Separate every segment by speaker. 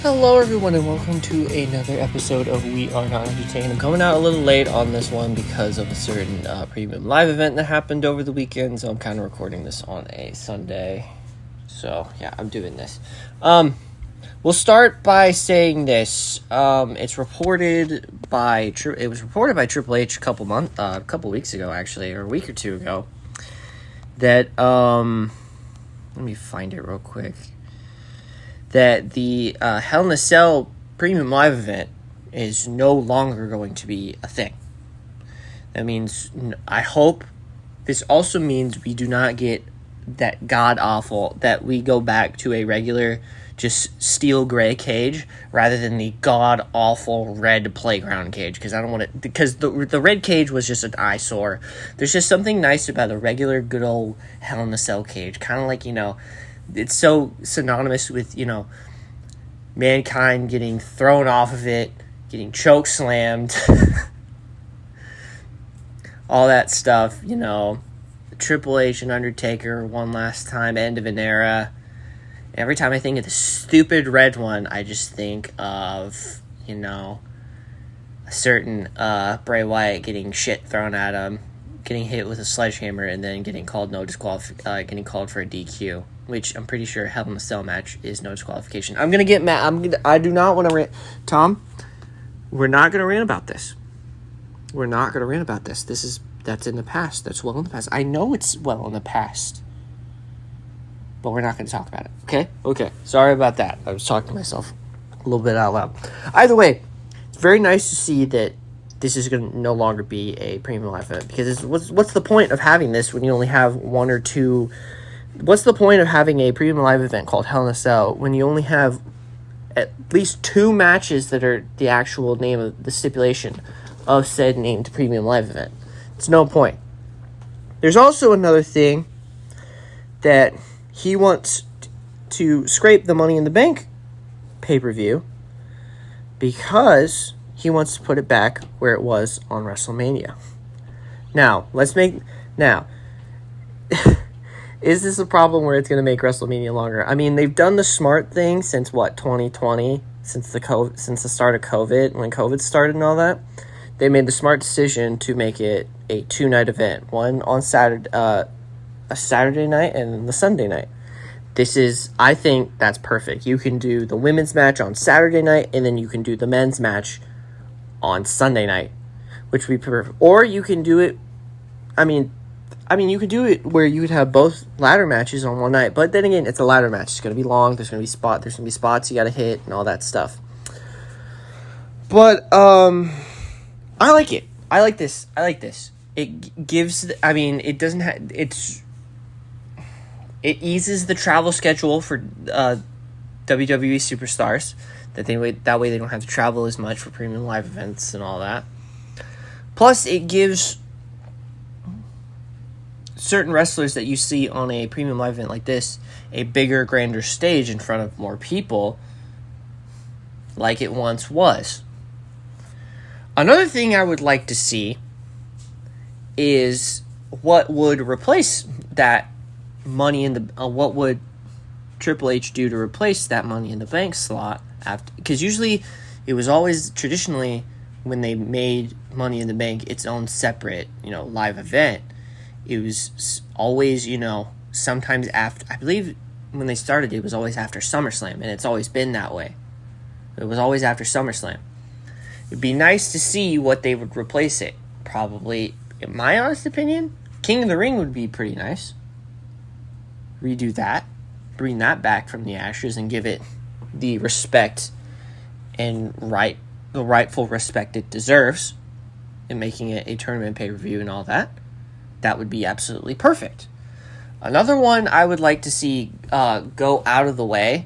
Speaker 1: Hello everyone and welcome to another episode of We Are Not Entertained. I'm coming out a little late on this one because of a certain premium live event that happened over the weekend, so I'm kind of recording this on a Sunday. So yeah, I'm doing this. We'll start by saying this. It was reported by Triple H a couple weeks ago, actually, or a week or two ago, that let me find it real quick. That the Hell in a Cell Premium Live event is no longer going to be a thing. That means, I hope, this also means we do not get that god-awful, that we go back to a regular, just steel gray cage, rather than the god-awful red playground cage, because I don't want it, because the red cage was just an eyesore. There's just something nice about a regular, good old Hell in a Cell cage, kind of like, it's so synonymous with, Mankind getting thrown off of it, getting choke slammed, all that stuff, Triple H and Undertaker one last time, end of an era. Every time I think of the stupid red one, I just think of, a certain Bray Wyatt getting shit thrown at him, getting hit with a sledgehammer, and then getting called getting called for a DQ. Which I'm pretty sure Hell in a Cell match is no disqualification. I'm gonna get mad. I do not want to rant. Tom, we're not gonna rant about this. We're not gonna rant about this. That's in the past. That's well in the past. I know it's well in the past, but we're not gonna talk about it. Okay. Sorry about that. I was talking to myself a little bit out loud. Either way, it's very nice to see that this is going to no longer be a premium live event, because what's the point of having this when you only have one or two? What's the point of having a premium live event called Hell in a Cell when you only have at least two matches that are the actual name of the stipulation of said named premium live event? It's no point. There's also another thing that he wants to scrape the Money in the Bank pay-per-view because he wants to put it back where it was on WrestleMania. Now, is this a problem where it's going to make WrestleMania longer? I mean, they've done the smart thing since 2020, since the start of COVID, when COVID started and all that. They made the smart decision to make it a 2-night event, one on Saturday, a Saturday night and the Sunday night. I think that's perfect. You can do the women's match on Saturday night, and then you can do the men's match on Sunday night, which we prefer. Or you can do it, you could do it where you would have both ladder matches on one night, but then again, it's a ladder match. It's going to be long. There's going to be spots you got to hit and all that stuff. But I like it. I like this. It gives. It doesn't have. It eases the travel schedule for WWE superstars. That way they don't have to travel as much for premium live events and all that. Plus, it gives certain wrestlers that you see on a premium live event like this a bigger, grander stage in front of more people, like it once was. Another thing I would like to see is what would replace that Money in the what would Triple H do to replace that Money in the Bank slot after? Because usually it was always traditionally when they made Money in the Bank its own separate live event. It was always, sometimes after, I believe when they started, it was always after SummerSlam, and it's always been that way. It was always after SummerSlam. It'd be nice to see what they would replace it. Probably, in my honest opinion, King of the Ring would be pretty nice. Redo that, bring that back from the ashes, and give it the respect and the rightful respect it deserves, in making it a tournament pay-per-view and all that. That would be absolutely perfect. Another one I would like to see go out of the way,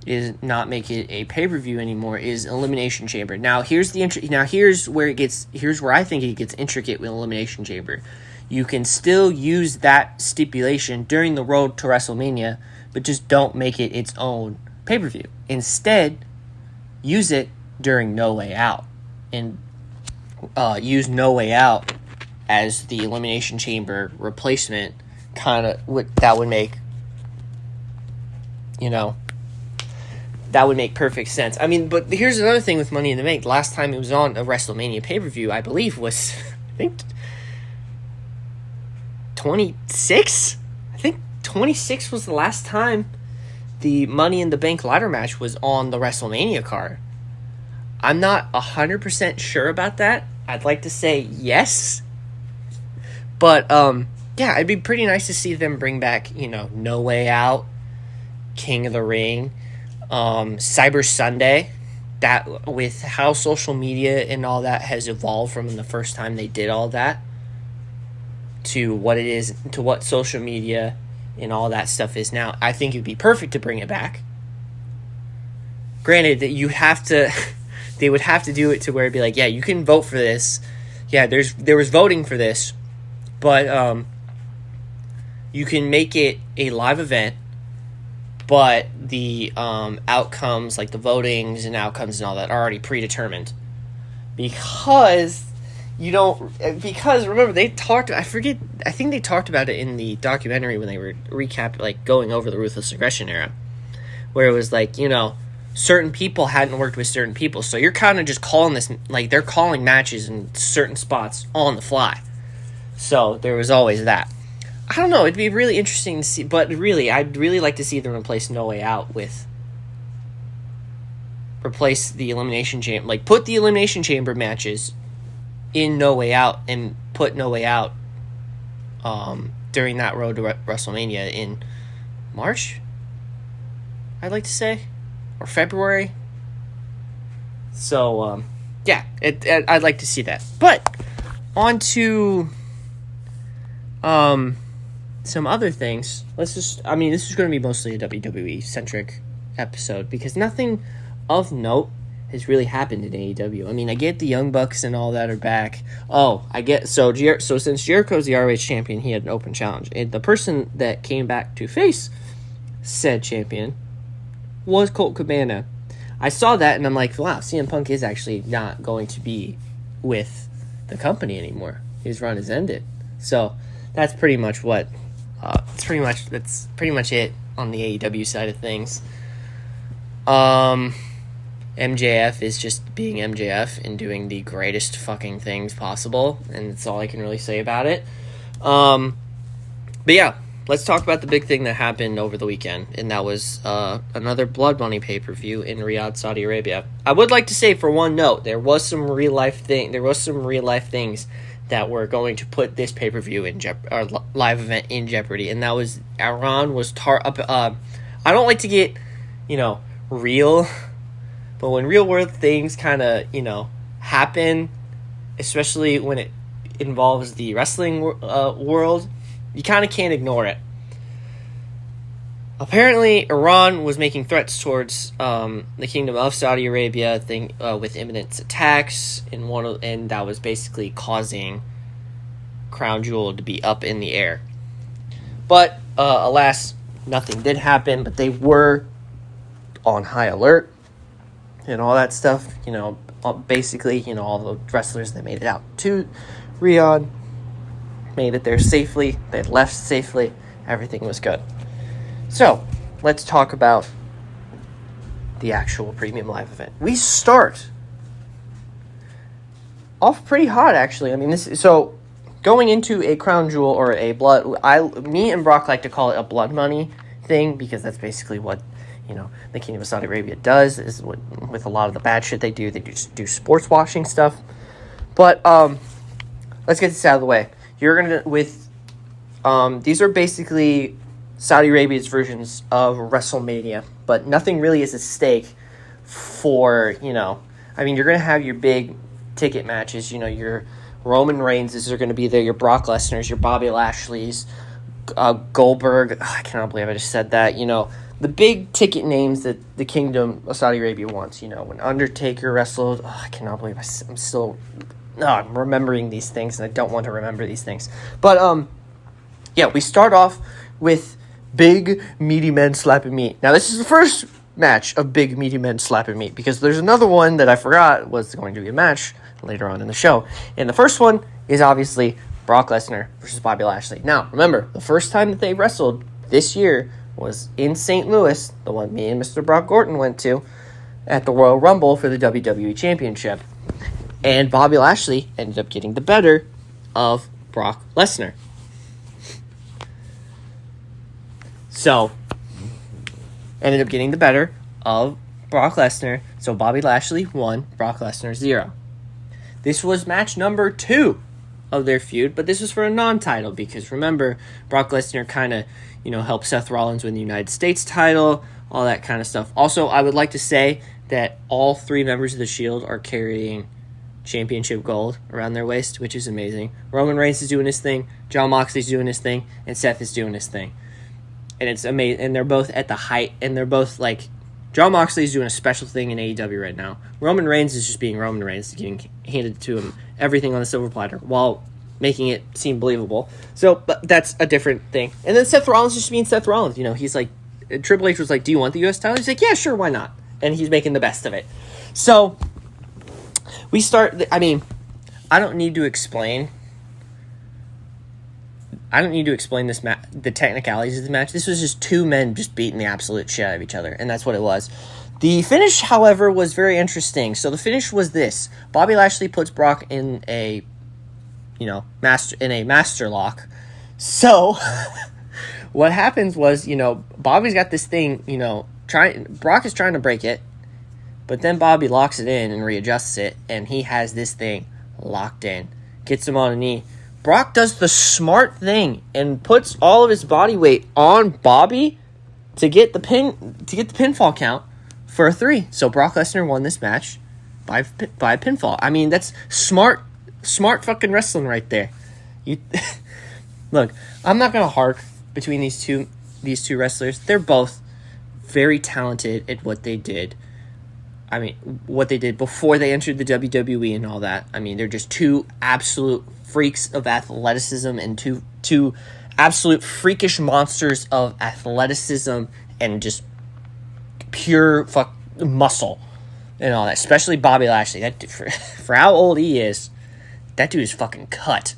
Speaker 1: is not make it a pay-per-view anymore, is Elimination Chamber. Now here's where I think it gets intricate with Elimination Chamber. You can still use that stipulation during the road to WrestleMania, but just don't make it its own pay-per-view. Instead, use it during No Way Out, and use No Way Out as the Elimination Chamber replacement. That would make that would make perfect sense. I mean, but here's another thing with Money in the Bank. Last time it was on a WrestleMania pay-per-view, I believe, was, I think, 26? I think 26 was the last time the Money in the Bank ladder match was on the WrestleMania card. I'm not 100% sure about that. I'd like to say yes. But, yeah, it'd be pretty nice to see them bring back, No Way Out, King of the Ring, Cyber Sunday. That, with how social media and all that has evolved from the first time they did all that to what it is, to what social media and all that stuff is now, I think it'd be perfect to bring it back. Granted that you have to, they would have to do it to where it'd be like, yeah, you can vote for this. Yeah, there was voting for this, but you can make it a live event, but the outcomes, like the votings and outcomes and all that, are already predetermined. Because remember, they talked, I think they talked about it in the documentary when they were going over the Ruthless Aggression era, where it was like, certain people hadn't worked with certain people, so you're kind of just calling this, like, they're calling matches in certain spots on the fly. So there was always that. I don't know, it'd be really interesting to see, but really, I'd really like to see them replace No Way Out replace the Elimination Chamber, like, put the Elimination Chamber matches in No Way Out and put No Way Out during that road to WrestleMania in March, I'd like to say, or February. So, yeah, I'd like to see that. But, on to some other things. This is going to be mostly a WWE-centric episode, because nothing of note has really happened in AEW. I mean, I get the Young Bucks and all that are back. Oh, I get, so since Jericho's the ROH champion, he had an open challenge. And the person that came back to face said champion was Colt Cabana. I saw that and I'm like, wow, CM Punk is actually not going to be with the company anymore. His run has ended. So that's pretty much that's pretty much it on the AEW side of things. MJF is just being MJF and doing the greatest fucking things possible, and that's all I can really say about it. But yeah, let's talk about the big thing that happened over the weekend, and that was another Blood Money pay-per-view in Riyadh, Saudi Arabia. I would like to say, for one note, there was some real life things that were going to put this pay-per-view or live event in jeopardy, and that was Iran was I don't like to get, real, but when real world things kind of, happen, especially when it involves the wrestling world, you kind of can't ignore it. Apparently, Iran was making threats towards the Kingdom of Saudi Arabia with imminent attacks, and that was basically causing Crown Jewel to be up in the air. But, alas, nothing did happen, but they were on high alert and all that stuff. Basically, all the wrestlers that made it out to Riyadh made it there safely. They left safely. Everything was good. So, let's talk about the actual premium live event. We start off pretty hot, actually. I mean, going into a Crown Jewel or a me and Brock like to call it a Blood Money thing, because that's basically what, the Kingdom of Saudi Arabia does, is with a lot of the bad shit they do do sports washing stuff. But, let's get this out of the way. These are basically Saudi Arabia's versions of WrestleMania, but nothing really is at stake for, you're going to have your big ticket matches, your Roman Reigns are going to be there, your Brock Lesnar's, your Bobby Lashley's, Goldberg, I cannot believe I just said that, the big ticket names that the Kingdom of Saudi Arabia wants, when Undertaker wrestled, I cannot believe I'm remembering these things, and I don't want to remember these things. But, yeah, we start off with big, meaty men slapping meat. Now, this is the first match of big, meaty men slapping meat, because there's another one that I forgot was going to be a match later on in the show. And the first one is obviously Brock Lesnar versus Bobby Lashley. Now, remember, the first time that they wrestled this year was in St. Louis, the one me and Mr. Brock Gordon went to, at the Royal Rumble for the WWE Championship. And Bobby Lashley ended up getting the better of Brock Lesnar. So, ended up getting the better of Brock Lesnar. So, Bobby Lashley won, Brock Lesnar 0. This was match number 2 of their feud, but this was for a non-title because remember, Brock Lesnar kind of, helped Seth Rollins win the United States title, all that kind of stuff. Also, I would like to say that all 3 members of the Shield are carrying championship gold around their waist, which is amazing. Roman Reigns is doing his thing, Jon Moxley's doing his thing, and Seth is doing his thing. And it's amazing, and they're both at the height, and they're both like, Jon Moxley's doing a special thing in AEW right now. Roman Reigns is just being Roman Reigns, getting handed to him everything on the silver platter while making it seem believable. So, but that's a different thing. And then Seth Rollins just being Seth Rollins. He's like, Triple H was like, do you want the U.S. title? He's like, yeah, sure, why not? And he's making the best of it. So, we start, I don't need to explain this the technicalities of the match. This was just 2 men just beating the absolute shit out of each other, and that's what it was. The finish, however, was very interesting. So the finish was this: Bobby Lashley puts Brock in a, master lock. So what happens was, Bobby's got this thing, Brock is trying to break it, but then Bobby locks it in and readjusts it, and he has this thing locked in, gets him on a knee. Brock does the smart thing and puts all of his body weight on Bobby to get the pinfall count for a 3. So Brock Lesnar won this match by pinfall. That's smart fucking wrestling right there. Look, I'm not gonna hark between these two wrestlers. They're both very talented at what they did. What they did before they entered the WWE and all that. They're just 2 absolute freaks of athleticism and two absolute freakish monsters of athleticism and just pure muscle and all that. Especially Bobby Lashley. That dude, for how old he is, that dude is fucking cut.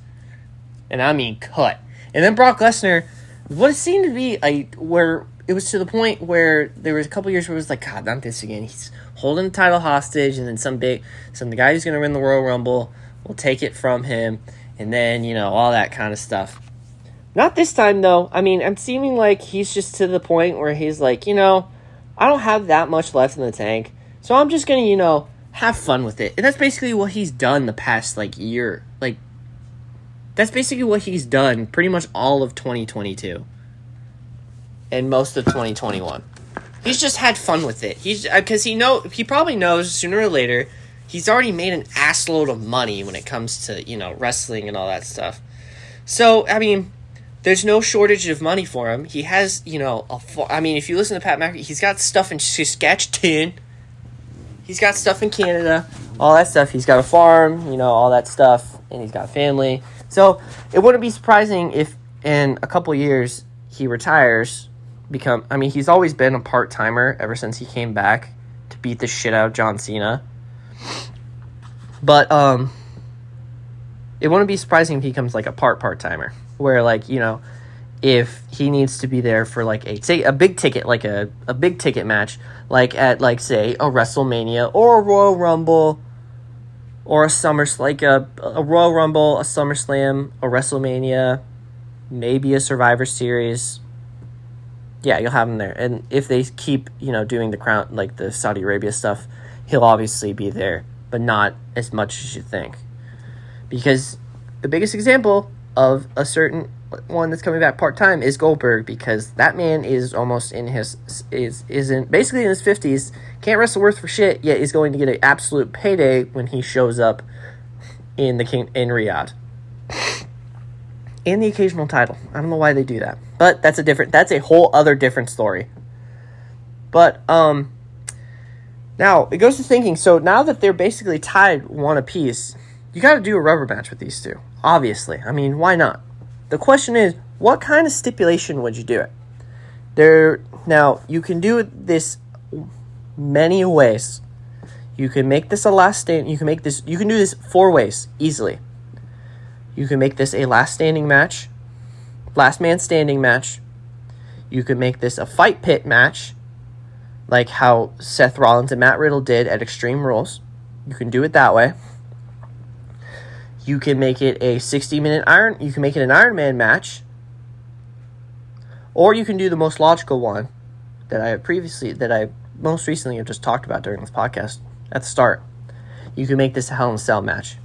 Speaker 1: And I mean cut. And then Brock Lesnar, what it seemed to be where it was to the point where there was a couple years where it was like, God, not this again. He's holding the title hostage, and then the guy who's going to win the Royal Rumble will take it from him, and then, all that kind of stuff. Not this time, though. I'm seeming like he's just to the point where he's like, I don't have that much left in the tank, so I'm just going to, have fun with it. And that's basically what he's done the past, year. That's basically what he's done pretty much all of 2022. And most of 2021. He's just had fun with it. Because he probably knows sooner or later he's already made an assload of money when it comes to, wrestling and all that stuff. So, there's no shortage of money for him. He has, if you listen to Pat McAfee, he's got stuff in Saskatchewan. He's got stuff in Canada, all that stuff. He's got a farm, all that stuff, and he's got family. So, it wouldn't be surprising if in a couple years he retires. He's always been a part-timer ever since he came back to beat the shit out of John Cena. But, it wouldn't be surprising if he becomes, a part-timer. Where, if he needs to be there for, a big ticket, a big ticket match, at, say, a WrestleMania or a Royal Rumble or a a Royal Rumble, a SummerSlam, a WrestleMania, maybe a Survivor Series. Yeah, you'll have him there. And if they keep, doing the crown, the Saudi Arabia stuff, he'll obviously be there, but not as much as you think. Because the biggest example of a certain one that's coming back part-time is Goldberg, because that man is almost basically in his 50s, can't wrestle worth for shit, yet is going to get an absolute payday when he shows up in Riyadh. And the occasional title. I don't know why they do that. But that's a whole other different story. But, now, it goes to thinking, so now that they're basically tied 1 apiece, you gotta do a rubber match with these 2. Obviously. Why not? The question is, what kind of stipulation would you do it? Now, you can do this many ways. You can make this a last stand. You can do this 4 ways, easily. You can make this a last man standing match. You could make this a fight pit match, like how Seth Rollins and Matt Riddle did at Extreme Rules. You can do it that way. You can make it a 60-minute You can make it an Iron Man match, or you can do the most logical one that I most recently have just talked about during this podcast at the start. You can make this a Hell in a Cell match.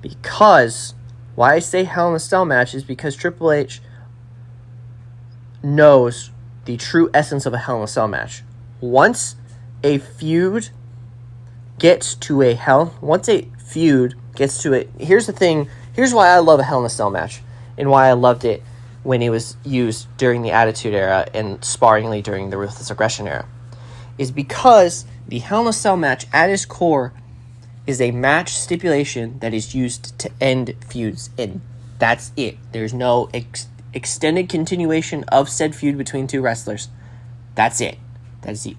Speaker 1: Because why I say Hell in a Cell match is because Triple H knows the true essence of a Hell in a Cell match. Once a feud gets to it, here's the thing, here's why I love a Hell in a Cell match, and why I loved it when it was used during the Attitude Era and sparingly during the Ruthless Aggression Era, is because the Hell in a Cell match at its core is a match stipulation that is used to end feuds, and that's it. There's no extended continuation of said feud between two wrestlers. That's it. That's it.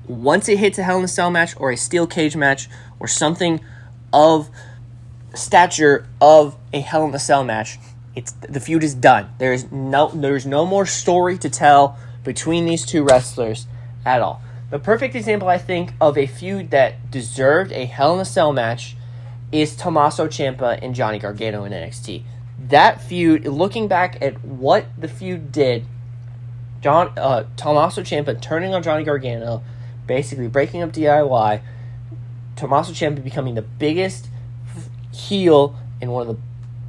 Speaker 1: Once it hits a Hell in a Cell match or a steel cage match or something of stature of a Hell in a Cell match, the feud is done. There's no more story to tell between these two wrestlers at all. The perfect example, I think, of a feud that deserved a Hell in a Cell match is Tommaso Ciampa and Johnny Gargano in NXT. That feud, looking back at what the feud did, Tommaso Ciampa turning on Johnny Gargano, basically breaking up DIY, Tommaso Ciampa becoming the biggest heel and one of the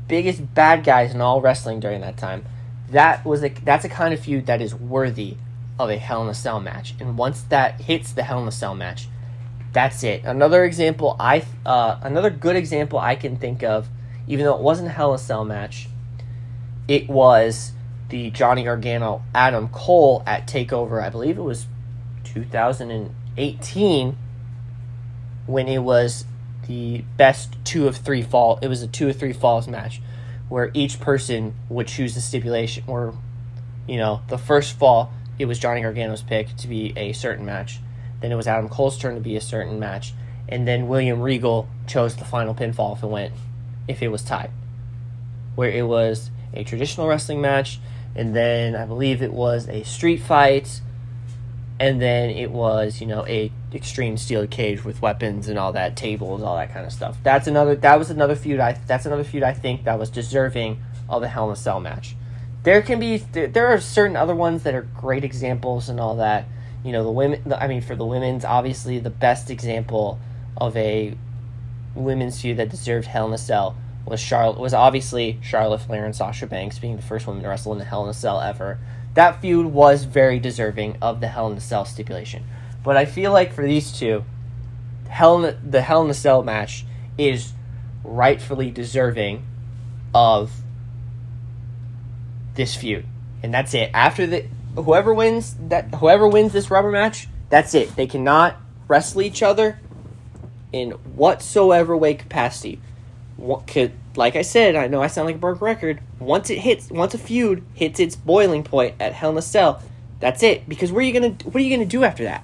Speaker 1: biggest bad guys in all wrestling during that time. That's a kind of feud that is worthy of a Hell in a Cell match. And once that hits the Hell in a Cell match, that's it. Another good example I can think of, even though it wasn't a Hell in a Cell match, it was the Johnny Gargano Adam Cole at TakeOver, I believe it was 2018, when it was the best 2 of 3 fall. It was a 2 of 3 falls match where each person would choose a stipulation, or the first fall, it was Johnny Gargano's pick to be a certain match. Then it was Adam Cole's turn to be a certain match. And then William Regal chose the final pinfall if it was tied. Where it was a traditional wrestling match, and then I believe it was a street fight, and then it was, a extreme steel cage with weapons and all that, tables, all that kind of stuff. That's another feud I think that was deserving of a Hell in a Cell match. There are certain other ones that are great examples and all that. For the women's, obviously the best example of a women's feud that deserved Hell in a Cell was obviously Charlotte Flair and Sasha Banks being the first women to wrestle in a Hell in a Cell ever. That feud was very deserving of the Hell in a Cell stipulation. But I feel like for these two, the Hell in a Cell match is rightfully deserving of this feud, and that's it. After whoever wins this rubber match, that's it. They cannot wrestle each other in whatsoever way capacity. Like I said, I know I sound like a broken record. Once a feud hits its boiling point at Hell in a Cell, that's it. Because what are you gonna do after that?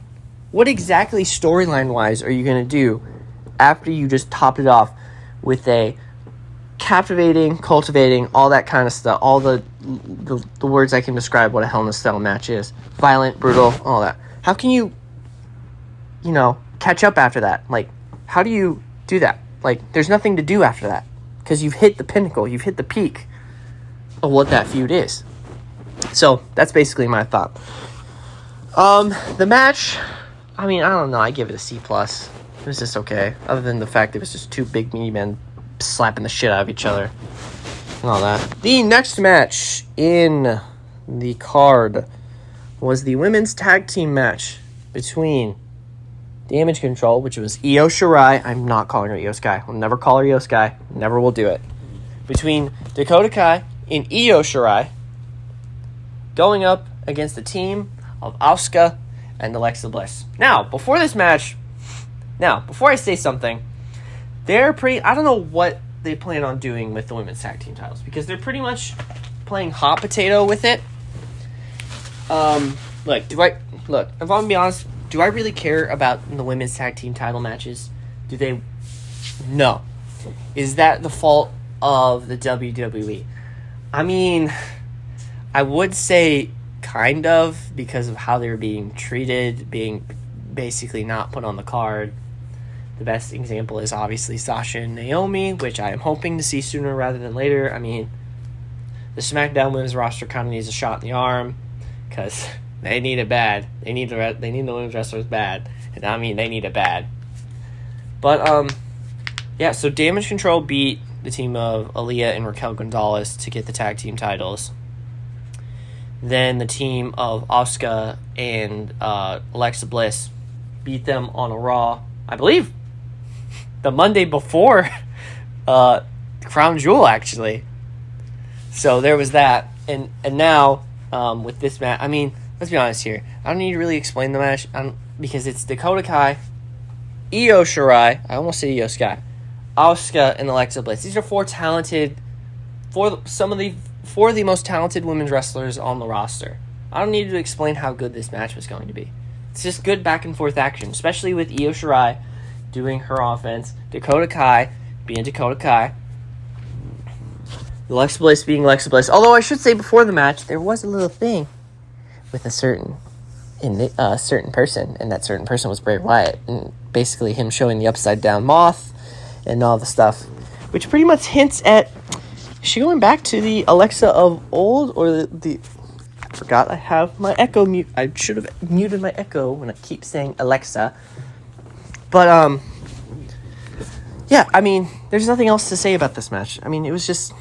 Speaker 1: What exactly storyline wise are you gonna do after you just topped it off with a captivating, cultivating, all that kind of stuff, all the words I can describe what a Hell in a Cell match is. Violent, brutal, all that. How can you catch up after that? Like, how do you do that? Like, there's nothing to do after that. Because you've hit the pinnacle, you've hit the peak of what that feud is. So, that's basically my thought. The match, I don't know, I give it a C+. It was just okay. Other than the fact that it was just two big meaty men slapping the shit out of each other and all that. The next match in the card was the women's tag team match between Damage Control, which was Io Shirai. I'm not calling her Io Sky. I'll never call her Io Sky. Never will do it. Between Dakota Kai and Io Shirai going up against the team of Asuka and Alexa Bliss. Now, before I say something, I don't know what they plan on doing with the women's tag team titles, because they're pretty much playing hot potato with it. If I'm gonna be honest, do I really care about the women's tag team title matches? No. Is that the fault of the WWE? I would say kind of, because of how they were being treated, being basically not put on the card. The best example is obviously Sasha and Naomi, which I am hoping to see sooner rather than later. I mean, the SmackDown women's roster kind of needs a shot in the arm, because they need it bad. They need the women's wrestlers bad, and I mean they need it bad. But yeah. So Damage Control beat the team of Aaliyah and Raquel Gonzalez to get the tag team titles. Then the team of Asuka and Alexa Bliss beat them on a Raw, I believe, the Monday before Crown Jewel, actually. So there was that. And now, with this match, I mean, let's be honest here. I don't need to really explain the match because it's Dakota Kai, Io Shirai, I almost said Io Sky, Asuka, and Alexa Bliss. These are four the most talented women's wrestlers on the roster. I don't need to explain how good this match was going to be. It's just good back and forth action, especially with Io Shirai doing her offense, Dakota Kai being Dakota Kai, Alexa Bliss being Alexa Bliss. Although I should say before the match, there was a little thing with a certain person, and that certain person was Bray Wyatt, and basically him showing the upside down moth and all the stuff, which pretty much hints at, is she going back to the Alexa of old, or the I forgot I have my echo mute. I should have muted my echo when I keep saying Alexa. But yeah, I mean, there's nothing else to say about this match. I mean, it's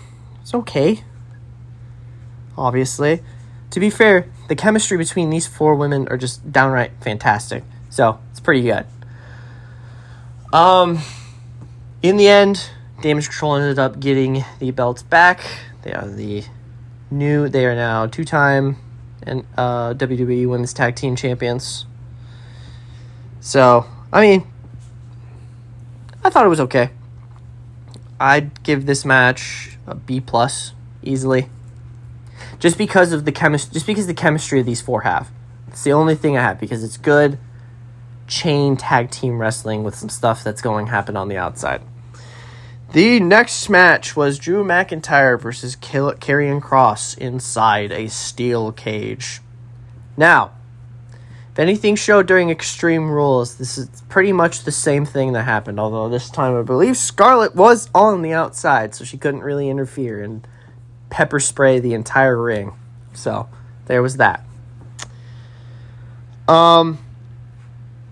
Speaker 1: okay. Obviously, to be fair, the chemistry between these four women are just downright fantastic. So it's pretty good. In the end, Damage Control ended up getting the belts back. They are now two-time and WWE Women's Tag Team Champions. So, I mean, I thought it was okay. I'd give this match a B+ easily. Just because the chemistry of these four have. It's the only thing I have, because it's good chain tag team wrestling with some stuff that's going to happen on the outside. The next match was Drew McIntyre versus Karrion Kross inside a steel cage. Now, if anything showed during Extreme Rules, this is pretty much the same thing that happened, although this time I believe Scarlett was on the outside, so she couldn't really interfere and pepper spray the entire ring. So, there was that.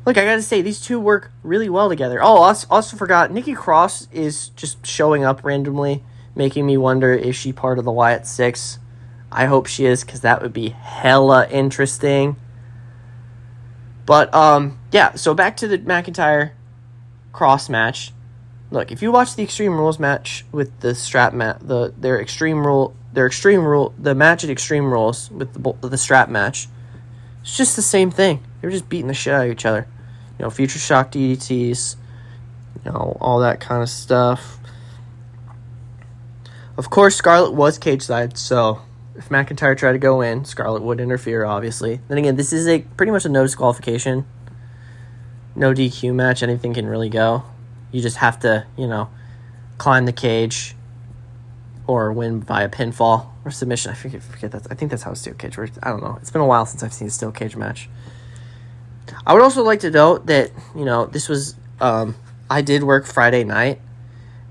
Speaker 1: Look, I gotta say, these two work really well together. Oh, also forgot, Nikki Cross is just showing up randomly, making me wonder, is she part of the Wyatt Six? I hope she is, because that would be hella interesting. But, yeah, so back to the McIntyre-Cross match. Look, if you watch the Extreme Rules match with the strap match, the match at Extreme Rules with the strap match, it's just the same thing. They're just beating the shit out of each other. You know, Future Shock DDTs, you know, all that kind of stuff. Of course, Scarlett was cage side, so if McIntyre tried to go in, Scarlett would interfere, obviously. Then again, this is pretty much a no disqualification, no DQ match. Anything can really go. You just have to, you know, climb the cage or win via pinfall or submission. I forget that. I think that's how a steel cage works. I don't know. It's been a while since I've seen a steel cage match. I would also like to note that, you know, this was, I did work Friday night,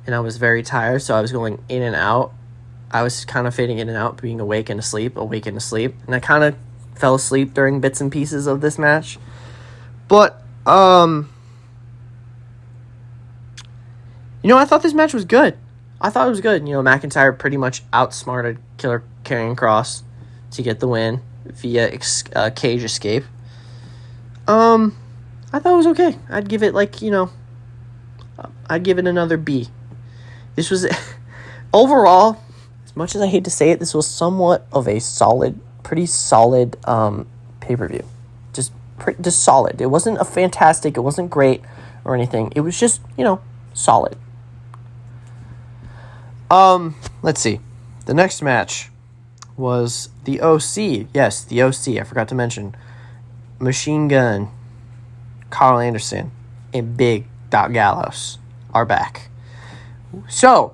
Speaker 1: and I was very tired, so I was going in and out. I was kind of fading in and out, being awake and asleep, and I kind of fell asleep during bits and pieces of this match. But, you know, I thought this match was good. You know, McIntyre pretty much outsmarted Karrion Kross to get the win via cage escape. I thought it was okay. I'd give it, another B. This was, overall, as much as I hate to say it, this was somewhat of a pretty solid pay-per-view. Just solid. It wasn't it wasn't great or anything. It was just, you know, solid. Let's see. The next match was the OC. Yes, the OC. I forgot to mention. Machine Gun, Carl Anderson, and Big Doc Gallows are back. So,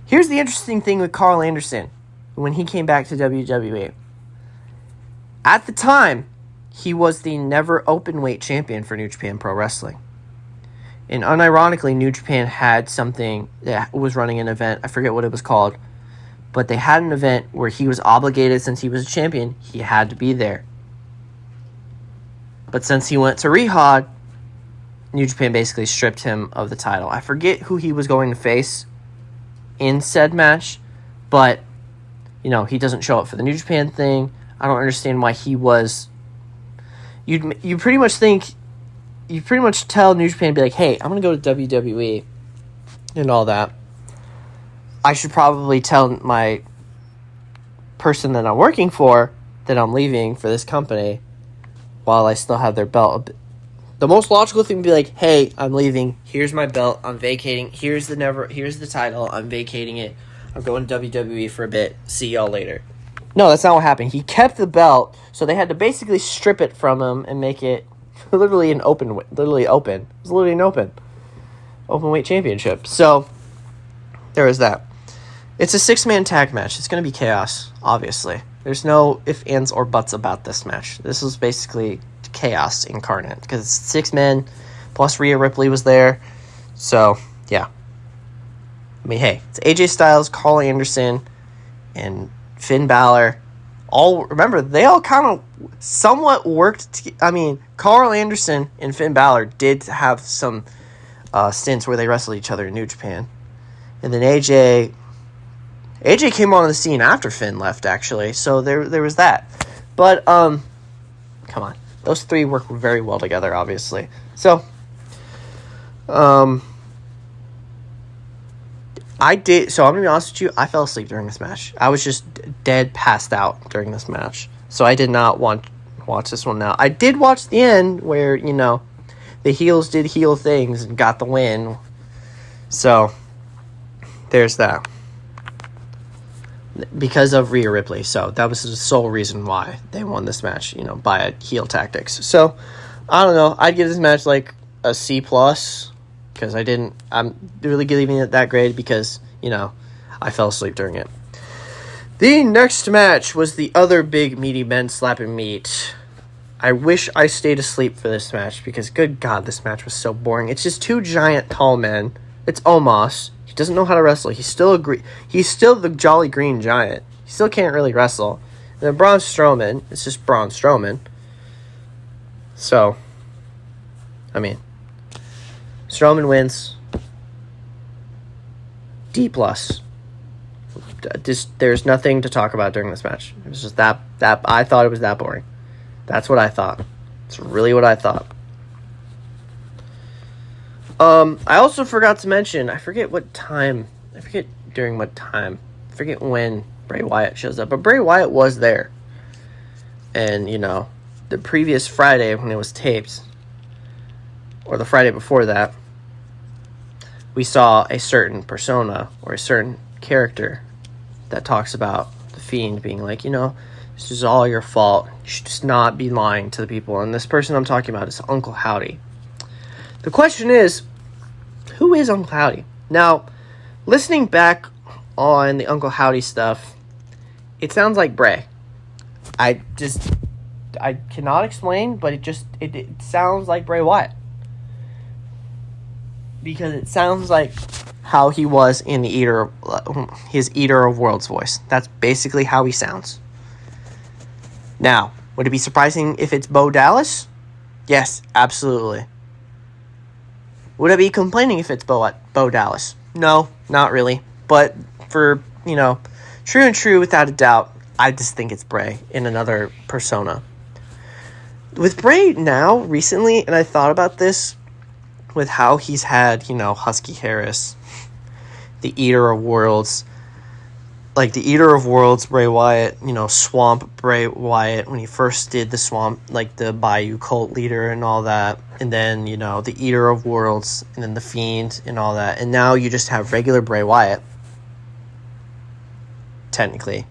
Speaker 1: here's the interesting thing with Carl Anderson when he came back to WWE. At the time, he was the never openweight champion for New Japan Pro Wrestling. And unironically, New Japan had something that was running an event. I forget what it was called. But they had an event where he was obligated, since he was a champion, he had to be there. But since he went to Rehab, New Japan basically stripped him of the title. I forget who he was going to face in said match, but, he doesn't show up for the New Japan thing. I don't understand why he was... You pretty much tell New Japan, be like, hey, I'm going to go to WWE and all that. I should probably tell my person that I'm working for that I'm leaving for this company while I still have their belt. The most logical thing would be like, hey, I'm leaving. Here's my belt. I'm vacating. Here's the title. I'm vacating it. I'm going to WWE for a bit. See y'all later. No, that's not what happened. He kept the belt, so they had to basically strip it from him and make it literally open. It was literally an open weight championship. So there was that. It's a 6-man tag match. It's going to be chaos, obviously. There's no ifs, ands, or buts about this match. This was basically chaos incarnate because it's 6 men plus Rhea Ripley was there. So, yeah. I mean, hey, it's AJ Styles, Carl Anderson, and Finn Balor. Remember, they all kind of somewhat worked. Carl Anderson and Finn Balor did have some stints where they wrestled each other in New Japan. And then AJ came on the scene after Finn left, actually. So there was that. But, come on. Those three work very well together, obviously. So, I'm going to be honest with you, I fell asleep during this match. I was just dead passed out during this match. So I did not watch this one now. I did watch the end where, the heels did heel things and got the win. So, there's that. Because of Rhea Ripley. So, that was the sole reason why they won this match, by heel tactics. So, I don't know. I'd give this match like a C+. Because I'm really giving it that grade because, I fell asleep during it. The next match was the other big meaty men slapping meat. I wish I stayed asleep for this match because, good God, this match was so boring. It's just 2 giant tall men. It's Omos. He doesn't know how to wrestle. He's still the Jolly Green Giant. He still can't really wrestle. And then Braun Strowman. It's just Braun Strowman. So, Strowman wins. D+. There's nothing to talk about during this match. It was just that I thought it was that boring. That's what I thought. It's really what I thought. I also forgot to mention, I forget during what time. I forget when Bray Wyatt shows up. But Bray Wyatt was there. And, the previous Friday when it was taped, or the Friday before that, we saw a certain persona or a certain character that talks about the Fiend being like, this is all your fault. You should just not be lying to the people. And this person I'm talking about is Uncle Howdy. The question is, who is Uncle Howdy? Now, listening back on the Uncle Howdy stuff, it sounds like Bray. I cannot explain, but it sounds like Bray Wyatt. Because it sounds like how he was in his Eater of Worlds voice. That's basically how he sounds. Now, would it be surprising if it's Bo Dallas? Yes, absolutely. Would I be complaining if it's Bo Dallas? No, not really. But for, true and true, without a doubt, I just think it's Bray in another persona. With Bray now, recently, and I thought about this, with how he's had, Husky Harris, the Eater of Worlds, like the Eater of Worlds, Bray Wyatt, Swamp Bray Wyatt, when he first did the Swamp, like the Bayou cult leader and all that, and then, the Eater of Worlds, and then the Fiend and all that, and now you just have regular Bray Wyatt. Technically.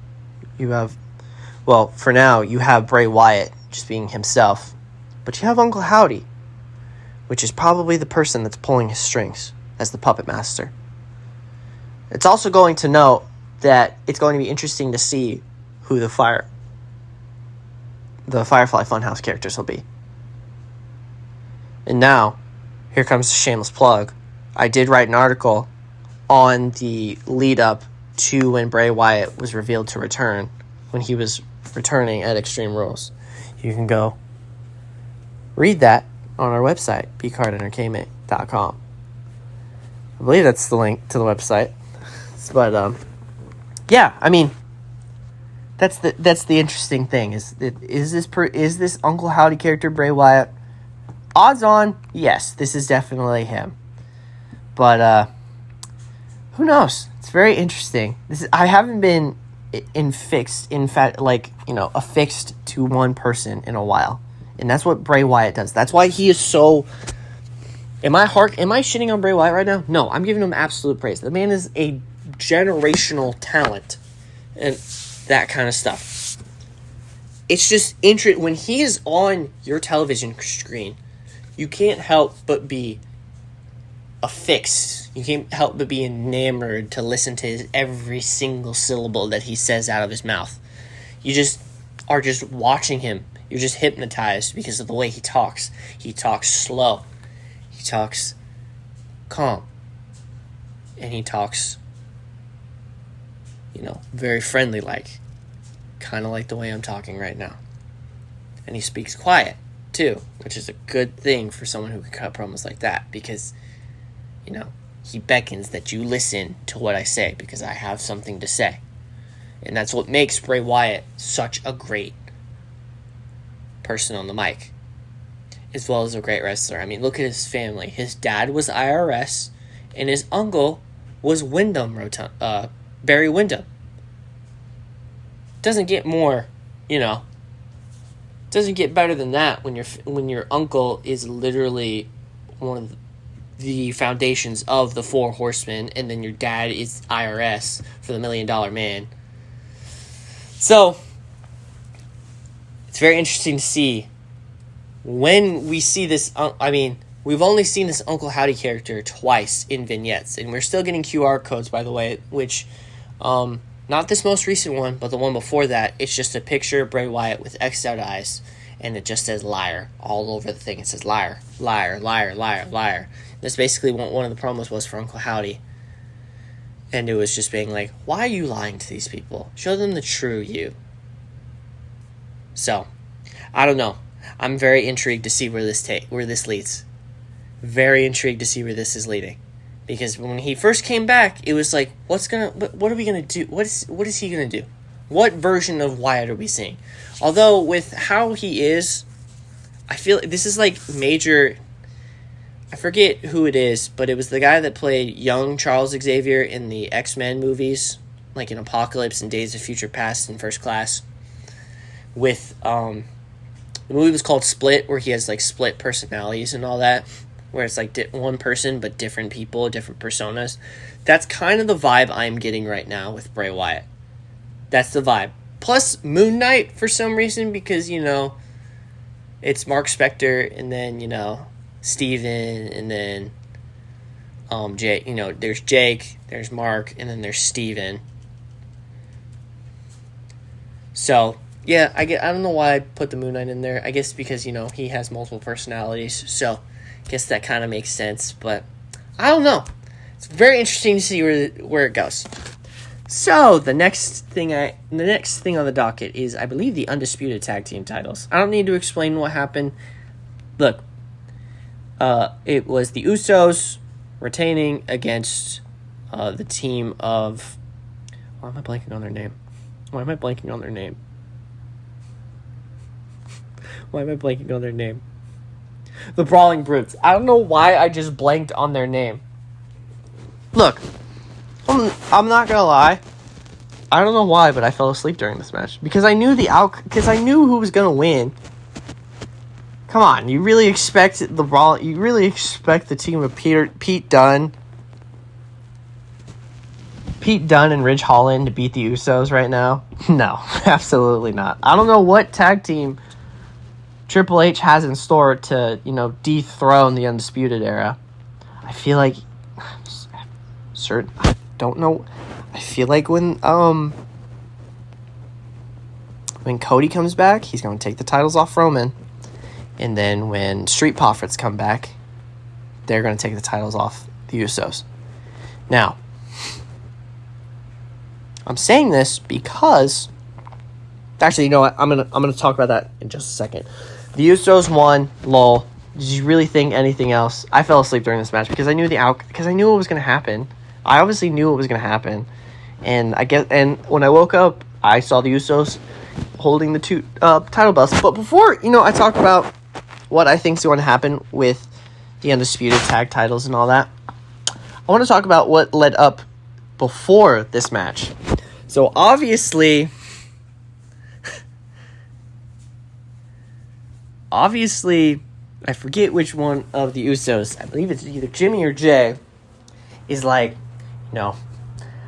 Speaker 1: For now, you have Bray Wyatt just being himself, but you have Uncle Howdy, which is probably the person that's pulling his strings as the puppet master. It's also going to note that it's going to be interesting to see who the the Firefly Funhouse characters will be. And now, here comes a shameless plug. I did write an article on the lead up to when Bray Wyatt was revealed to return, when he was returning at Extreme Rules. You can go read that on our website, bcardentertainment.com. I believe that's the link to the website. But yeah, I mean, that's the interesting thing. Is this Uncle Howdy character Bray Wyatt? Odds on, yes, this is definitely him. But who knows? It's very interesting. I haven't been affixed to one person in a while, and that's what Bray Wyatt does. That's why he is so. Am I shitting on Bray Wyatt right now? No, I'm giving him absolute praise. The man is a generational talent, and that kind of stuff. It's just interesting when he is on your television screen. You can't help but be affixed. You can't help but be enamored to listen to every single syllable that he says out of his mouth. You just are just watching him. You're just hypnotized because of the way he talks. He talks slow. He talks calm. And he talks, very friendly like. Kind of like the way I'm talking right now. And he speaks quiet, too, which is a good thing for someone who can cut promos like that, because, he beckons that you listen to what I say, because I have something to say. And that's what makes Bray Wyatt such a great person on the mic, as well as a great wrestler. I mean, look at his family. His dad was IRS, and his uncle was Barry Windham. Doesn't get more, doesn't get better than that when your uncle is literally one of the foundations of the Four Horsemen, and then your dad is IRS for the $1 Million Man. So it's very interesting to see when we see this. We've only seen this Uncle Howdy character twice in vignettes, and we're still getting QR codes, by the way, which not this most recent one, but the one before that, it's just a picture of Bray Wyatt with X'd out eyes, and it just says liar all over the thing. It says liar, liar, liar, liar, liar. That's basically what one of the promos was for Uncle Howdy. And it was just being like, why are you lying to these people? Show them the true you. So, I don't know. I'm very intrigued to see where this leads. Very intrigued to see where this is leading. Because when he first came back, it was like, what are we gonna do? What is he gonna do? What version of Wyatt are we seeing? Although with how he is, I feel like this is like major. I forget who it is, but it was the guy that played young Charles Xavier in the X-Men movies, like in Apocalypse and Days of Future Past and First Class. With the movie was called Split, where he has like split personalities and all that. Where it's like one person, but different people, different personas. That's kind of the vibe I'm getting right now with Bray Wyatt. That's the vibe. Plus Moon Knight for some reason, because, it's Mark Spector, and then, Steven, and then Jake. There's Jake, there's Mark, and then there's Steven. So, yeah, I don't know why I put the Moon Knight in there. I guess because, he has multiple personalities, so guess that kind of makes sense, but I don't know. It's very interesting to see where it goes. So the next thing on the docket is, I believe, the Undisputed Tag Team titles. I don't need to explain what happened. Look, it was the Usos retaining against the team of. Why am I blanking on their name? Why am I blanking on their name? The Brawling Brutes. I don't know why I just blanked on their name. Look, I'm not gonna lie. I don't know why, but I fell asleep during this match. Because I knew who was gonna win. Come on, you really expect the team of Pete Dunne and Ridge Holland to beat the Usos right now? No, absolutely not. I don't know what tag team Triple H has in store to, dethrone the Undisputed Era. I feel like I don't know. I feel like when when Cody comes back, he's going to take the titles off Roman. And then when Street Profits come back, they're going to take the titles off the Usos. Now, I'm saying this because... Actually, you know what? I'm gonna talk about that in just a second. The Usos won. Lol. Did you really think anything else? I fell asleep during this match because I knew because I knew what was gonna happen. I obviously knew what was gonna happen, and when I woke up, I saw the Usos holding the two title belts. But before I talk about what I think is going to happen with the undisputed tag titles and all that, I want to talk about what led up before this match. So obviously, I forget which one of the Usos, I believe it's either Jimmy or Jay, is like,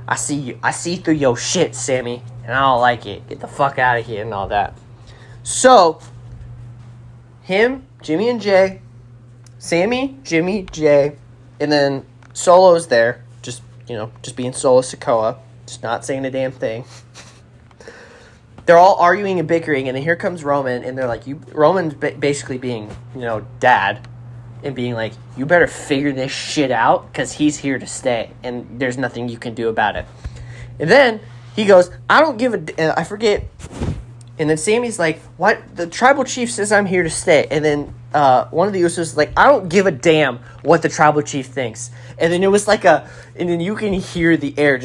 Speaker 1: I see through your shit, Sammy, and I don't like it. Get the fuck out of here and all that. So, him, Jimmy and Jay, Sammy, Jimmy, Jay, and then Solo's there, just being Solo Sikoa, just not saying a damn thing. They're all arguing and bickering, and then here comes Roman, and they're like, Roman's basically being, dad, and being like, you better figure this shit out, because he's here to stay, and there's nothing you can do about it. And then he goes, I don't give I forget, and then Sammy's like, what? The tribal chief says I'm here to stay, and then one of the Usos is like, I don't give a damn what the tribal chief thinks. And then it was like and then you can hear the air,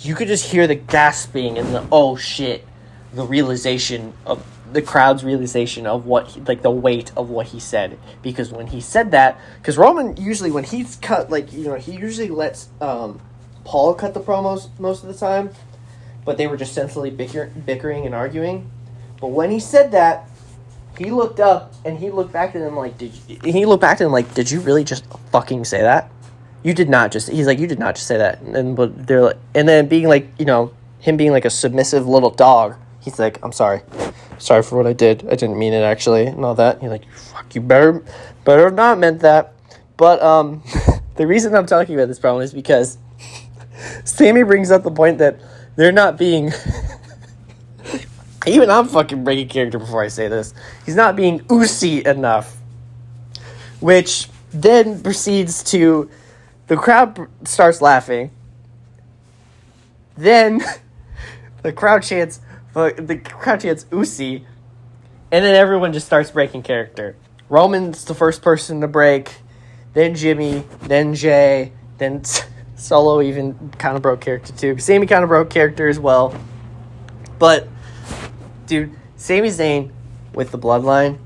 Speaker 1: you could just hear the gasping and the, oh shit. The realization of the crowd's realization of the weight of what he said, because when he said that, because Roman usually when he's cut, he usually lets Paul cut the promos most of the time, but they were just senselessly bickering and arguing. But when he said that, he looked up and he looked back at him like, did you really just fucking say that? You did not just. He's like, you did not just say that. But they're like, and then being like, him being like a submissive little dog. He's like, I'm sorry for what I did. I didn't mean it actually, and all that. He's like, fuck, you better have not meant that. But the reason I'm talking about this problem is because Sammy brings up the point that they're not being. Even I'm fucking breaking character before I say this. He's not being oozy enough, which then proceeds to the crowd starts laughing. Then the crowd chants. The crowd chants Usi, and then everyone just starts breaking character. Roman's the first person to break, then Jimmy, then Jay, then Solo even kind of broke character too. Sammy kind of broke character as well. But, dude, Sami Zayn with the Bloodline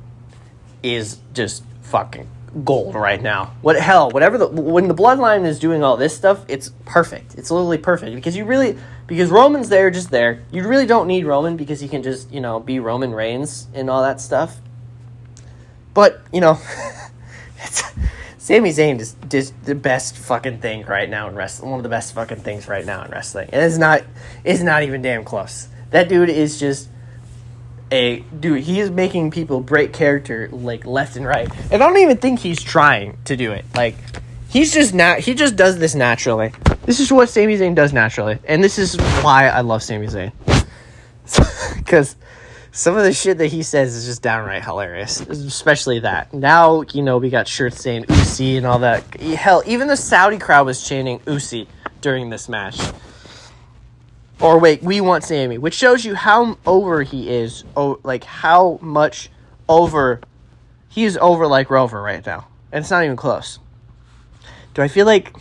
Speaker 1: is just fucking gold right now. When the Bloodline is doing all this stuff, it's perfect. It's literally perfect because Roman's just there. You really don't need Roman because he can just, be Roman Reigns and all that stuff. But, Sami Zayn is just the best fucking thing right now in wrestling. One of the best fucking things right now in wrestling. And it's not even damn close. That dude is just he is making people break character left and right. And I don't even think he's trying to do it. He just does this naturally. This is what Sami Zayn does naturally. And this is why I love Sami Zayn. Because some of the shit that he says is just downright hilarious. Especially that. Now, we got shirts saying Usi and all that. Hell, even the Saudi crowd was chanting Usi during this match. Or wait, we want Sammy, which shows you how over he is. How much over. He is over like Rover right now. And it's not even close. Do I feel like.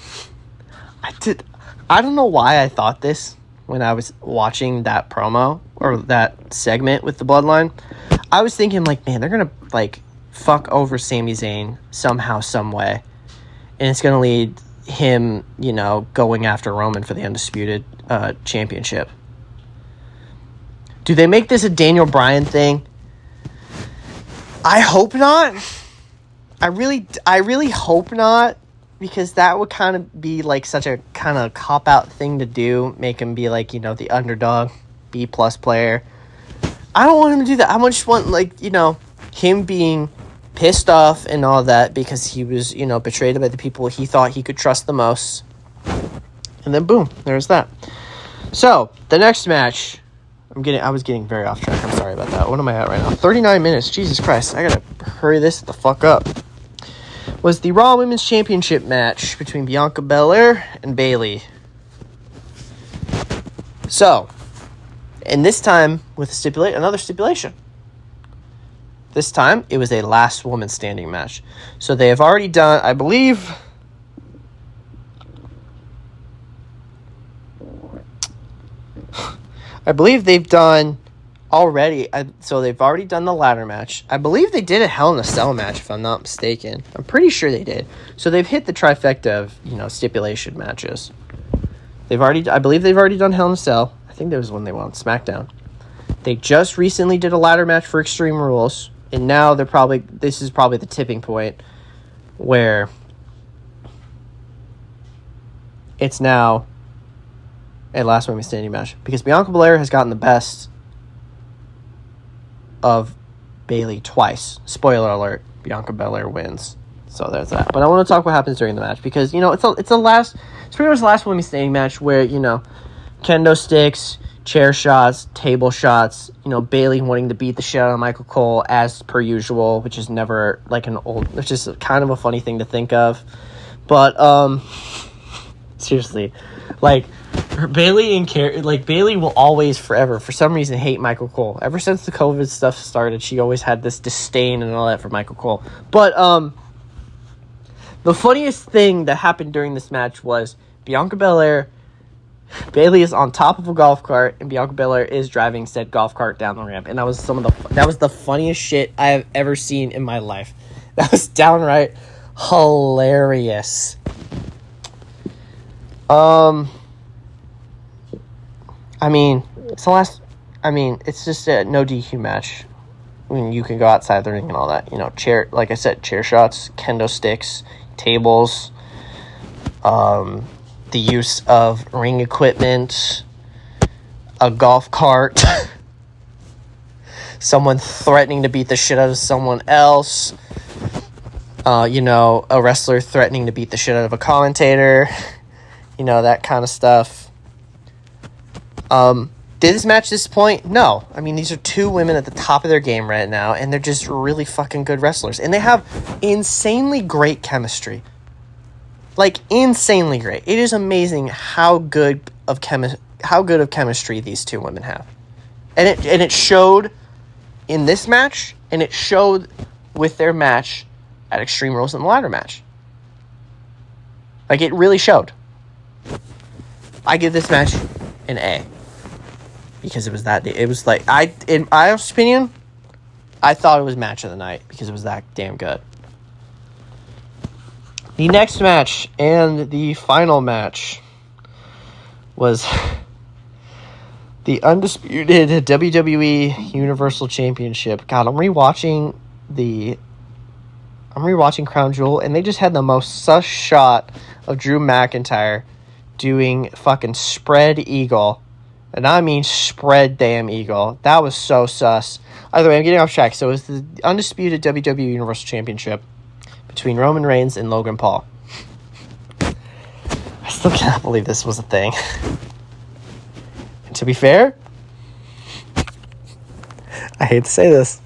Speaker 1: I don't know why I thought this when I was watching that promo or that segment with the Bloodline. I was thinking, man, they're going to, fuck over Sami Zayn somehow, some way. And it's going to lead him, going after Roman for the Undisputed Championship. Do they make this a Daniel Bryan thing? I hope not. I really hope not, because that would kind of be such a kind of cop-out thing to do. Make him be the underdog, B+ player. I don't want him to do that. I just want him being pissed off and all that because he was betrayed by the people he thought he could trust the most. And then boom, there's that. So the next match, I was getting very off track. I'm sorry about that. What am I at right now? 39 minutes. Jesus Christ. I gotta hurry this the fuck up. Was the Raw Women's Championship match between Bianca Belair and Bayley. So, and this time with another stipulation. This time, it was a last woman standing match. So they have already done, I believe... they've done already... so they've already done the ladder match. I believe they did a Hell in a Cell match, if I'm not mistaken. I'm pretty sure they did. So they've hit the trifecta of, stipulation matches. I believe they've already done Hell in a Cell. I think that was when they went on SmackDown. They just recently did a ladder match for Extreme Rules. And now this is probably the tipping point where it's now a last women standing match. Because Bianca Belair has gotten the best of Bayley twice. Spoiler alert, Bianca Belair wins. So there's that. But I want to talk what happens during the match. Because, it's pretty much the last women standing match where, kendo sticks, chair shots, table shots, Bayley wanting to beat the shit out of Michael Cole as per usual, which is never which is kind of a funny thing to think of. But, seriously, Bayley will always forever, for some reason, hate Michael Cole. Ever since the COVID stuff started, she always had this disdain and all that for Michael Cole. But, the funniest thing that happened during this match was Bayley is on top of a golf cart, and Bianca Belair is driving said golf cart down the ramp, and that was the funniest shit I have ever seen in my life. That was downright hilarious. It's just a no DQ match. You can go outside the ring and all that. Chair shots, kendo sticks, tables, the use of ring equipment, a golf cart, someone threatening to beat the shit out of someone else, a wrestler threatening to beat the shit out of a commentator, that kind of stuff. Did this match disappoint? No. These are two women at the top of their game right now, and they're just really fucking good wrestlers. And they have insanely great chemistry. Insanely great. It is amazing how good of chemistry these two women have. And it showed in this match, and it showed with their match at Extreme Rules in the ladder match. It really showed. I give this match an A. Because it was in my opinion, I thought it was match of the night because it was that damn good. The next match and the final match was the undisputed WWE Universal Championship. God, I'm rewatching Crown Jewel, and they just had the most sus shot of Drew McIntyre doing fucking spread eagle. And I mean spread damn eagle. That was so sus. Either way, I'm getting off track. So it's the undisputed WWE Universal Championship between Roman Reigns and Logan Paul. I still cannot believe this was a thing. And to be fair, I hate to say this,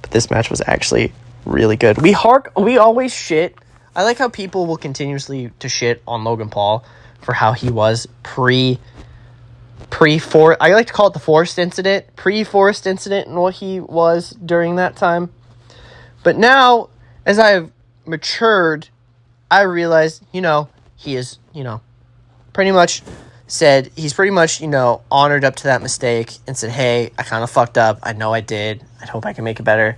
Speaker 1: but this match was actually really good. We always shit. I like how people will continuously to shit on Logan Paul for how he was I like to call it the Forrest incident, pre-Forrest incident, and what he was during that time. But now, as I have matured, I realized, he is, pretty much honored up to that mistake and said, hey, I kind of fucked up. I know I did. I hope I can make it better.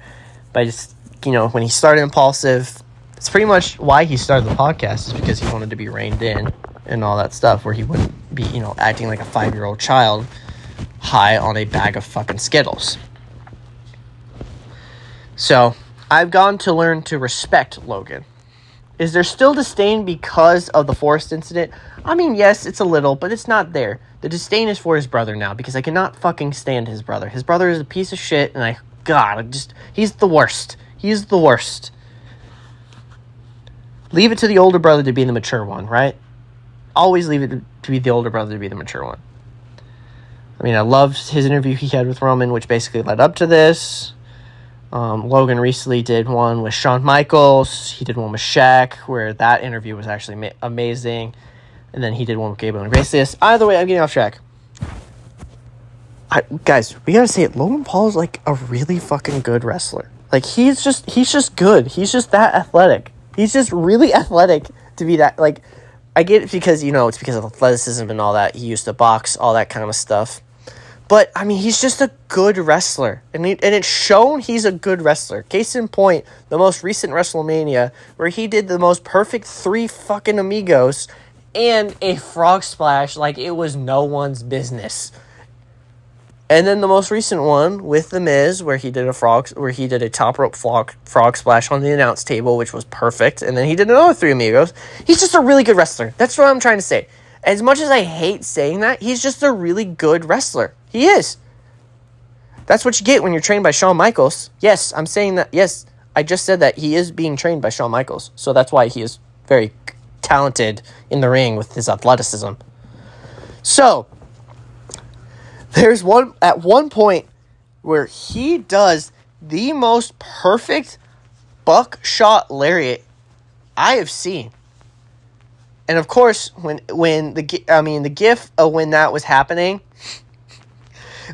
Speaker 1: But I just, when he started Impulsive, it's pretty much why he started the podcast, is because he wanted to be reined in and all that stuff, where he wouldn't be, acting like a 5-year-old child high on a bag of fucking Skittles. So, I've gone to learn to respect Logan. Is there still disdain because of the Forrest incident? Yes, it's a little, but it's not there. The disdain is for his brother now, because I cannot fucking stand his brother. His brother is a piece of shit, and he's the worst. He's the worst. Leave it to the older brother to be the mature one, right? Always leave it to be the older brother to be the mature one. I mean, I loved his interview he had with Roman, which basically led up to this. Logan recently did one with Shawn Michaels. He did one with Shaq, where that interview was actually amazing. And then he did one with Gabriel Iglesias. Either way, I'm getting off track. Guys, we gotta say it. Logan Paul is like a really fucking good wrestler. Like, he's just good. He's just that athletic. He's just really athletic to be that. Like, I get it because, it's because of athleticism and all that. He used to box, all that kind of stuff. But, I mean, he's just a good wrestler. And it's shown he's a good wrestler. Case in point, the most recent WrestleMania, where he did the most perfect 3 fucking amigos and a frog splash like it was no one's business. And then the most recent one with The Miz, where he did a top rope frog splash on the announce table, which was perfect. And then he did another 3 amigos. He's just a really good wrestler. That's what I'm trying to say. As much as I hate saying that, he's just a really good wrestler. He is. That's what you get when you're trained by Shawn Michaels. Yes, I'm saying that. Yes, I just said that he is being trained by Shawn Michaels. So that's why he is very talented in the ring with his athleticism. So there's one point where he does the most perfect buckshot lariat I have seen. And of course, when the gif of when that was happening,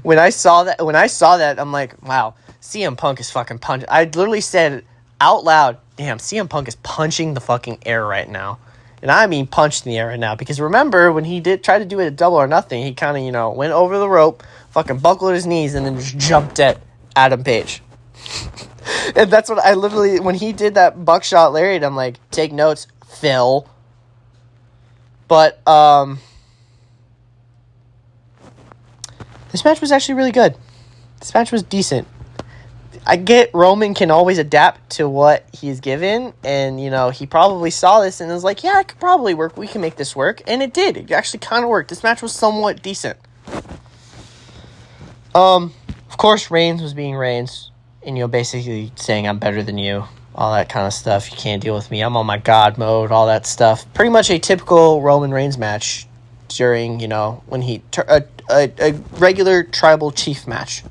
Speaker 1: when I saw that, I'm like, wow, CM Punk is fucking punching. I literally said out loud, damn, CM Punk is punching the fucking air right now. And I mean punched in the air right now. Because remember, when he did try to do it at Double or Nothing, he kind of, went over the rope, fucking buckled his knees, and then just jumped at Adam Page. And that's what I literally, when he did that buckshot lariat, I'm like, take notes, Phil. But, this match was actually really good. This match was decent. I get Roman can always adapt to what he's given, and, he probably saw this and was like, yeah, it could probably work. We can make this work. And it did. It actually kind of worked. This match was somewhat decent. Of course, Reigns was being Reigns, and, basically saying I'm better than you, all that kind of stuff. You can't deal with me. I'm on my God mode, all that stuff. Pretty much a typical Roman Reigns match during, when he, a regular tribal chief match,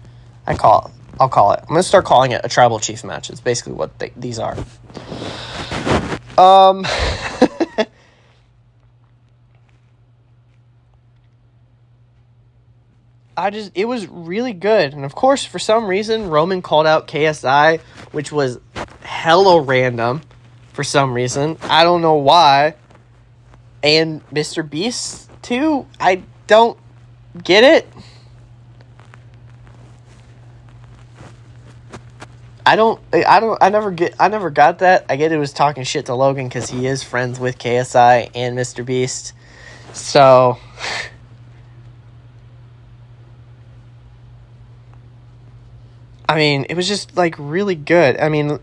Speaker 1: I'll call it. I'm going to start calling it a tribal chief match. It's basically what these are. It was really good. And of course, for some reason, Roman called out KSI, which was hella random for some reason. I don't know why. And Mr. Beast, too. I don't get it. I never got that. I get it was talking shit to Logan because he is friends with KSI and Mr. Beast. So, I mean, it was just really good. I mean,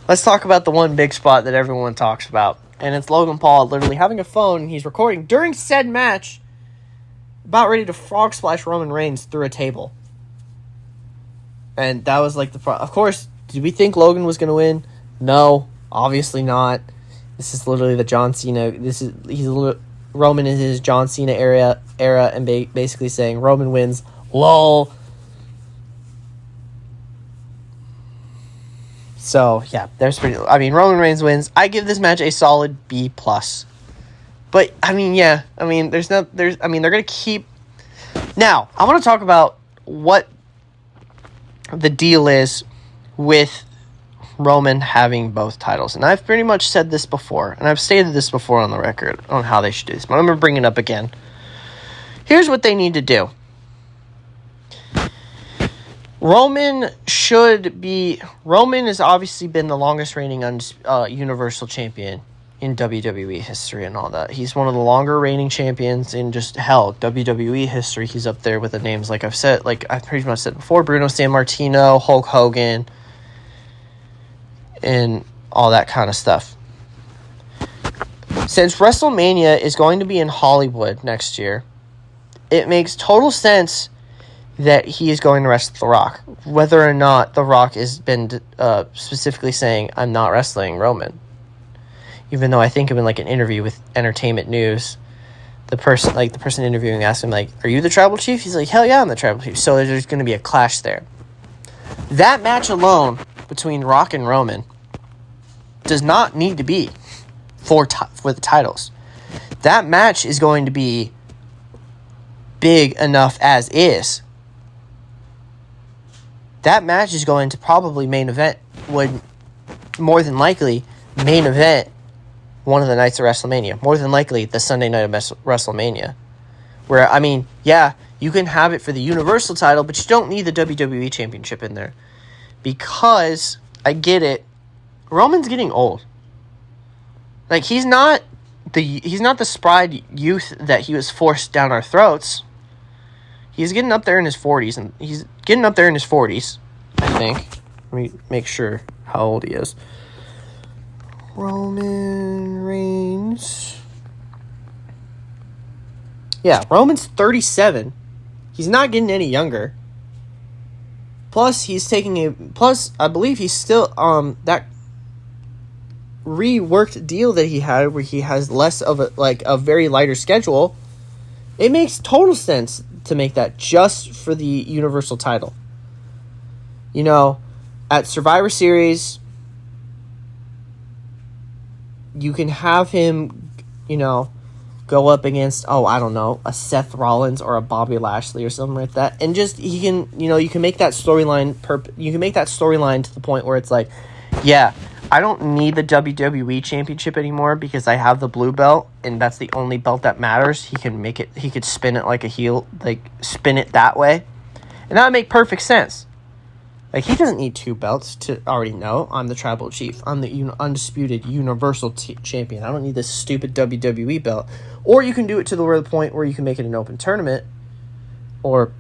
Speaker 1: let's talk about the one big spot that everyone talks about. And it's Logan Paul literally having a phone and he's recording during said match about ready to frog splash Roman Reigns through a table. And that was of course, did we think Logan was going to win? No, obviously not. This is literally the John Cena. Roman is his John Cena era and basically saying Roman wins. Lol. So, yeah, Roman Reigns wins. I give this match a solid B+. But, they're going to keep. Now, I want to talk about what the deal is with Roman having both titles. And I've pretty much said this before, and I've stated this before on the record on how they should do this, but I'm going to bring it up again. Here's what they need to do. Roman has obviously been the longest reigning Universal Champion in WWE history and all that. He's one of the longer reigning champions in just WWE history. He's up there with the names I've pretty much said before, Bruno Sammartino, Hulk Hogan, and all that kind of stuff. Since WrestleMania is going to be in Hollywood next year, it makes total sense that he is going to wrestle The Rock, whether or not The Rock has been specifically saying, I'm not wrestling Roman. Even though I think of in an interview with Entertainment News, the person interviewing asked him, like, are you the tribal chief? He's like, hell yeah, I'm the tribal chief. So there's going to be a clash there. That match alone between Rock and Roman does not need to be for the titles. That match is going to be big enough as is. That match is going to probably would more than likely main event one of the nights of WrestleMania. More than likely the Sunday night of WrestleMania. Where, I mean, yeah, you can have it for the Universal title, but you don't need the WWE Championship in there. Because, I get it, Roman's getting old. Like, he's not the spry youth that he was forced down our throats. He's getting up there in his 40s, I think. Let me make sure how old he is. Roman Reigns. Yeah, Roman's 37. He's not getting any younger. Plus, I believe he's still, that reworked deal that he had where he has less of a very lighter schedule. It makes total sense to make that just for the Universal title. You know, at Survivor Series, you can have him, you know, go up against, I don't know, a Seth Rollins or a Bobby Lashley or something like that. And just, you can make that storyline to the point where it's like, yeah, I don't need the WWE Championship anymore because I have the blue belt and that's the only belt that matters. He could spin it like a heel, like spin it that way. And that would make perfect sense. Like, he doesn't need two belts to already know I'm the tribal chief. I'm the undisputed Universal Champion. I don't need this stupid WWE belt. Or you can do it to the point where you can make it an open tournament. Or,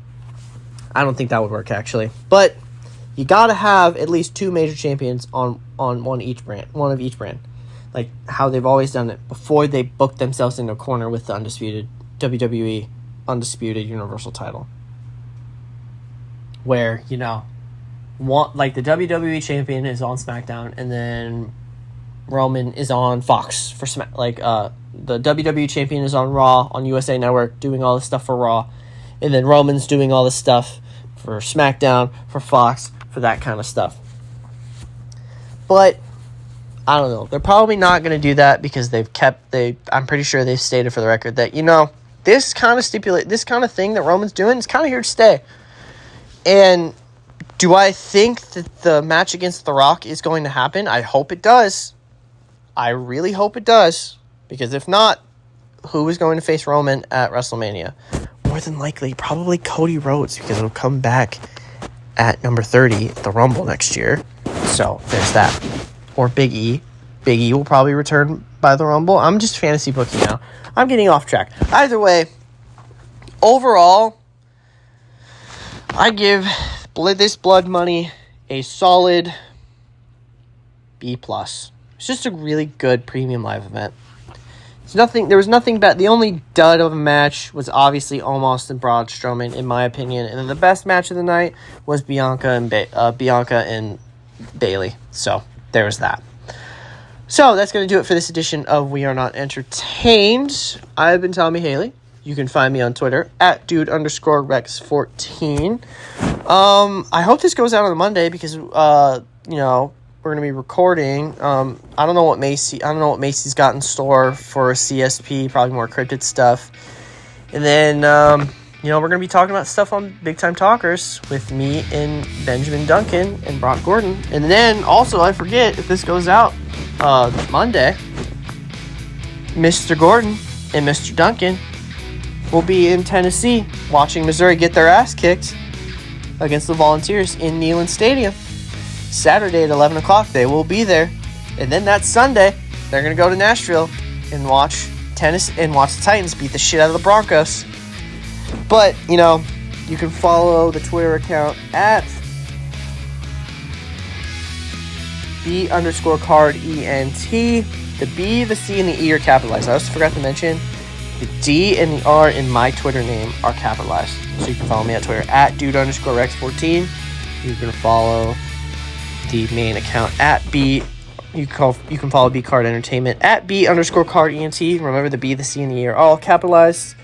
Speaker 1: I don't think that would work, actually. But you got to have at least two major champions on one of each brand. Like how they've always done it before they booked themselves in a corner with the undisputed WWE Undisputed Universal title. Where, you know, the WWE champion is on SmackDown, and then Roman is on Fox for the WWE champion is on Raw on USA Network doing all this stuff for Raw, and then Roman's doing all this stuff for SmackDown, for Fox, for that kind of stuff. But I don't know. They're probably not going to do that because I'm pretty sure they've stated for the record that, you know, this kind of thing that Roman's doing is kind of here to stay. And do I think that the match against The Rock is going to happen? I hope it does. I really hope it does. Because if not, who is going to face Roman at WrestleMania? More than likely, probably Cody Rhodes, because it'll come back at number 30 at the Rumble next year. So, there's that. Or Big E. Big E will probably return by the Rumble. I'm just fantasy booking now. I'm getting off track. Either way, overall, I give this Blood Money a solid B+. It's just a really good premium live event. There was nothing bad. The only dud of a match was obviously Omos and Braun Strowman, in my opinion. And then the best match of the night was Bianca and Bayley. So there was that. So that's going to do it for this edition of We Are Not Entertained. I've been Tommy Haley. You can find me on Twitter at dude_rex14. I hope this goes out on a Monday because, we're going to be recording. I don't know what Macy's got in store for CSP, probably more cryptid stuff. And then, we're going to be talking about stuff on Big Time Talkers with me and Benjamin Duncan and Brock Gordon. And then, also, I forget, if this goes out Monday, Mr. Gordon and Mr. Duncan will be in Tennessee watching Missouri get their ass kicked against the Volunteers in Neyland Stadium. Saturday at 11 o'clock, they will be there. And then that Sunday, they're going to go to Nashville and watch the Titans beat the shit out of the Broncos. But, you can follow the Twitter account at B_card ENT. The B, the C, and the E are capitalized. I also forgot to mention the D and the R in my Twitter name are capitalized. So you can follow me on Twitter at dude_rex14. You can follow the main account at You can follow B Card Entertainment at B_card ENT. Remember the B, the C, and the E are all capitalized.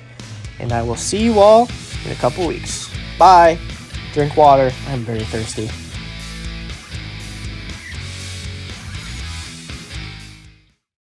Speaker 1: And I will see you all in a couple weeks. Bye. Drink water. I'm very thirsty.